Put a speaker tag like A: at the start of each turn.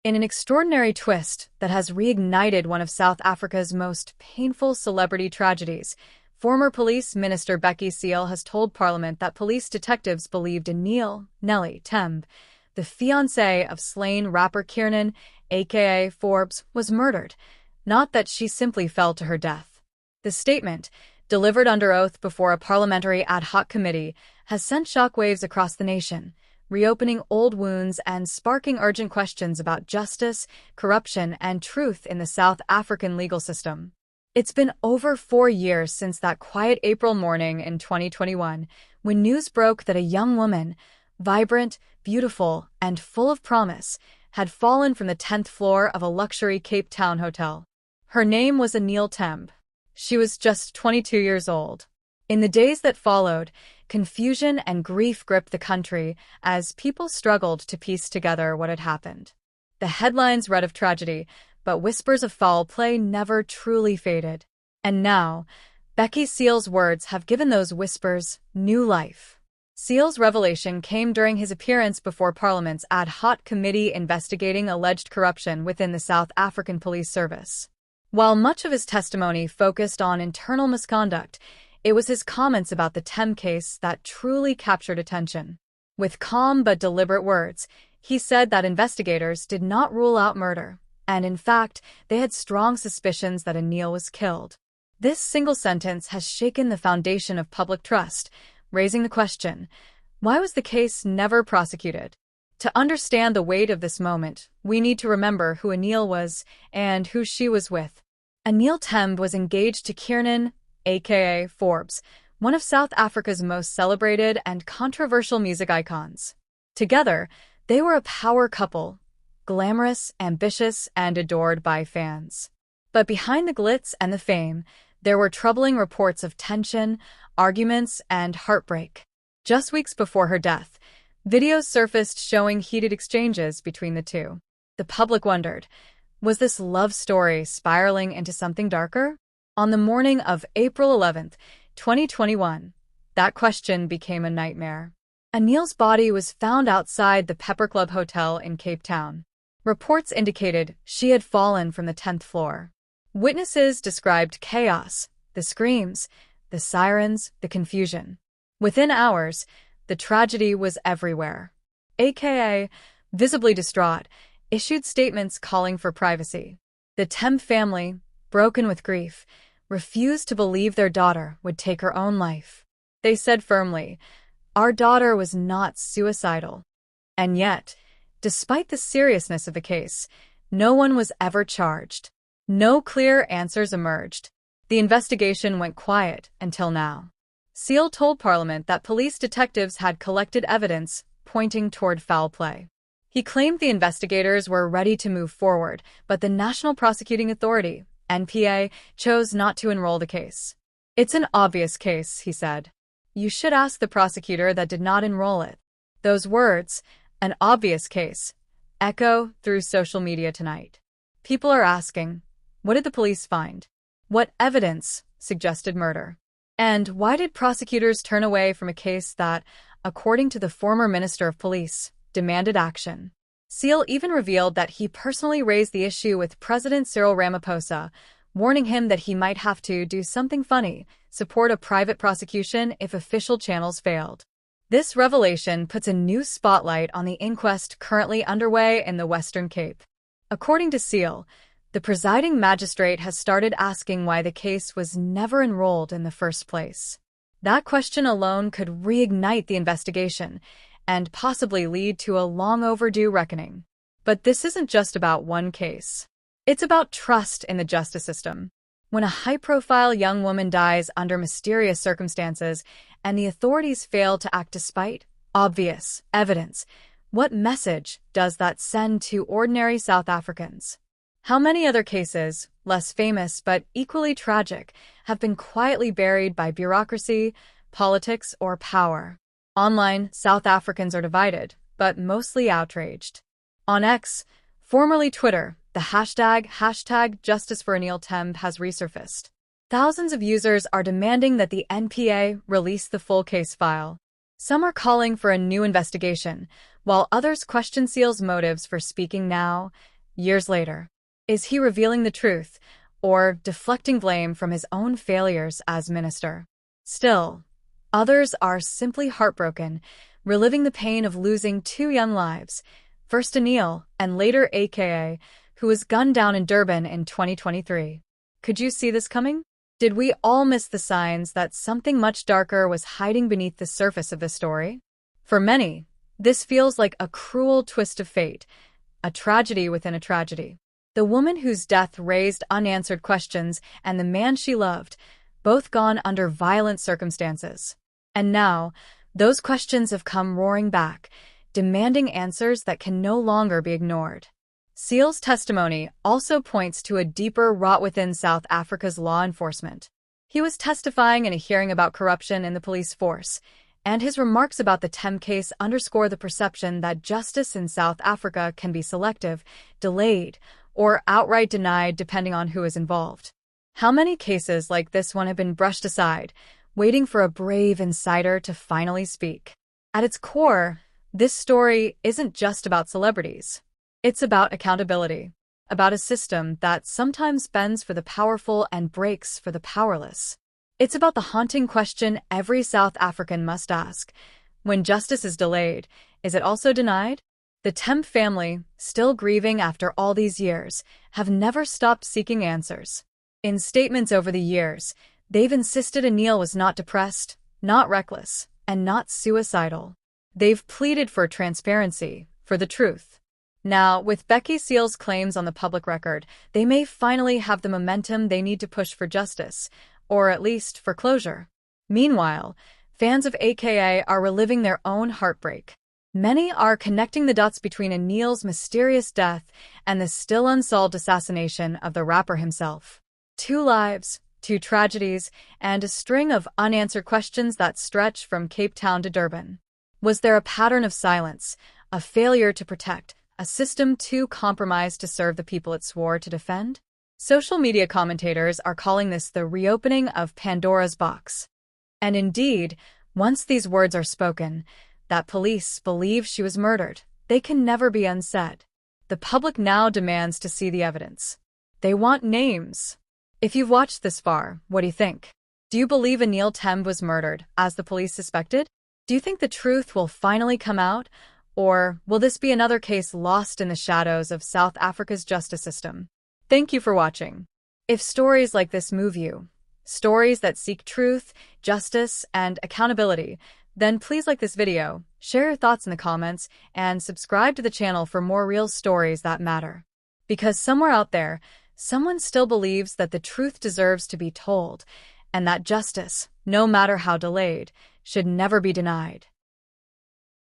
A: In an extraordinary twist that has reignited one of South Africa's most painful celebrity tragedies, former Police Minister Bheki Cele has told Parliament that police detectives believed Anele Tembe, the fiancée of slain rapper Kiernan, aka Forbes, was murdered, not that she simply fell to her death. The statement, delivered under oath before a parliamentary ad hoc committee, has sent shockwaves across the nation, reopening old wounds and sparking urgent questions about justice, corruption, and truth in the South African legal system. It's been over 4 years since that quiet April morning in 2021, when news broke that a young woman, vibrant, beautiful, and full of promise, had fallen from the 10th floor of a luxury Cape Town hotel. Her name was Anele Tembe. She was just 22 years old. In the days that followed, confusion and grief gripped the country as people struggled to piece together what had happened. The headlines read of tragedy, but whispers of foul play never truly faded. And now, Bheki Cele's words have given those whispers new life. Cele's revelation came during his appearance before Parliament's ad hoc committee investigating alleged corruption within the South African Police Service. While much of his testimony focused on internal misconduct, it was his comments about the Tembe case that truly captured attention. With calm but deliberate words, he said that investigators did not rule out murder, and in fact, they had strong suspicions that Anele was killed. This single sentence has shaken the foundation of public trust, raising the question, why was the case never prosecuted? To understand the weight of this moment, we need to remember who Anele was and who she was with. Anele Tembe was engaged to Kiernan, aka Forbes, one of South Africa's most celebrated and controversial music icons. Together, they were a power couple, glamorous, ambitious, and adored by fans. But behind the glitz and the fame, there were troubling reports of tension, arguments, and heartbreak. Just weeks before her death, videos surfaced showing heated exchanges between the two. The public wondered, was this love story spiraling into something darker? On the morning of April 11, 2021, that question became a nightmare. Anele's body was found outside the Pepper Club Hotel in Cape Town. Reports indicated she had fallen from the 10th floor. Witnesses described chaos, the screams, the sirens, the confusion. Within hours, the tragedy was everywhere. AKA, visibly distraught, issued statements calling for privacy. The Tembe family, broken with grief, refused to believe their daughter would take her own life. They said firmly, "Our daughter was not suicidal." And yet, despite the seriousness of the case, no one was ever charged. No clear answers emerged. The investigation went quiet until now. Cele told Parliament that police detectives had collected evidence pointing toward foul play. He claimed the investigators were ready to move forward, but the National Prosecuting Authority, NPA, chose not to enroll the case. "It's an obvious case," he said. "You should ask the prosecutor that did not enroll it." Those words, "an obvious case," echo through social media tonight. People are asking, what did the police find? What evidence suggested murder? And why did prosecutors turn away from a case that, according to the former Minister of Police, demanded action? Cele even revealed that he personally raised the issue with President Cyril Ramaphosa, warning him that he might have to do something funny, support a private prosecution if official channels failed. This revelation puts a new spotlight on the inquest currently underway in the Western Cape. According to Cele, the presiding magistrate has started asking why the case was never enrolled in the first place. That question alone could reignite the investigation and possibly lead to a long overdue reckoning. But this isn't just about one case. It's about trust in the justice system. When a high-profile young woman dies under mysterious circumstances and the authorities fail to act despite obvious evidence, what message does that send to ordinary South Africans? How many other cases, less famous but equally tragic, have been quietly buried by bureaucracy, politics, or power? Online, South Africans are divided, but mostly outraged. On X, formerly Twitter, the hashtag Justice for Anele Tembe has resurfaced. Thousands of users are demanding that the NPA release the full case file. Some are calling for a new investigation, while others question Cele's motives for speaking now, years later? Is he revealing the truth, or deflecting blame from his own failures as minister? Still, others are simply heartbroken, reliving the pain of losing two young lives, first Anele and later AKA, who was gunned down in Durban in 2023. Could you see this coming? Did we all miss the signs that something much darker was hiding beneath the surface of the story? For many, this feels like a cruel twist of fate, a tragedy within a tragedy. The woman whose death raised unanswered questions and the man she loved, both gone under violent circumstances. And now, those questions have come roaring back, demanding answers that can no longer be ignored. Cele's testimony also points to a deeper rot within South Africa's law enforcement. He was testifying in a hearing about corruption in the police force, and his remarks about the Tembe case underscore the perception that justice in South Africa can be selective, delayed, or outright denied depending on who is involved. How many cases like this one have been brushed aside, waiting for a brave insider to finally speak? At its core, this story isn't just about celebrities. It's about accountability, about a system that sometimes bends for the powerful and breaks for the powerless. It's about the haunting question every South African must ask. When justice is delayed, is it also denied? The Tembe family, still grieving after all these years, have never stopped seeking answers. In statements over the years, they've insisted Anele was not depressed, not reckless, and not suicidal. They've pleaded for transparency, for the truth. Now, with Bheki Cele's claims on the public record, they may finally have the momentum they need to push for justice, or at least for closure. Meanwhile, fans of AKA are reliving their own heartbreak. Many are connecting the dots between Anele's mysterious death and the still unsolved assassination of the rapper himself. Two lives, two tragedies, and a string of unanswered questions that stretch from Cape Town to Durban. Was there a pattern of silence, a failure to protect, a system too compromised to serve the people it swore to defend? Social media commentators are calling this the reopening of Pandora's box. And indeed, once these words are spoken, that police believe she was murdered, they can never be unsaid. The public now demands to see the evidence. They want names. If you've watched this far, what do you think? Do you believe Anele Tembe was murdered, as the police suspected? Do you think the truth will finally come out? Or will this be another case lost in the shadows of South Africa's justice system? Thank you for watching. If stories like this move you, stories that seek truth, justice, and accountability, then please like this video, share your thoughts in the comments, and subscribe to the channel for more real stories that matter. Because somewhere out there, someone still believes that the truth deserves to be told, and that justice, no matter how delayed, should never be denied.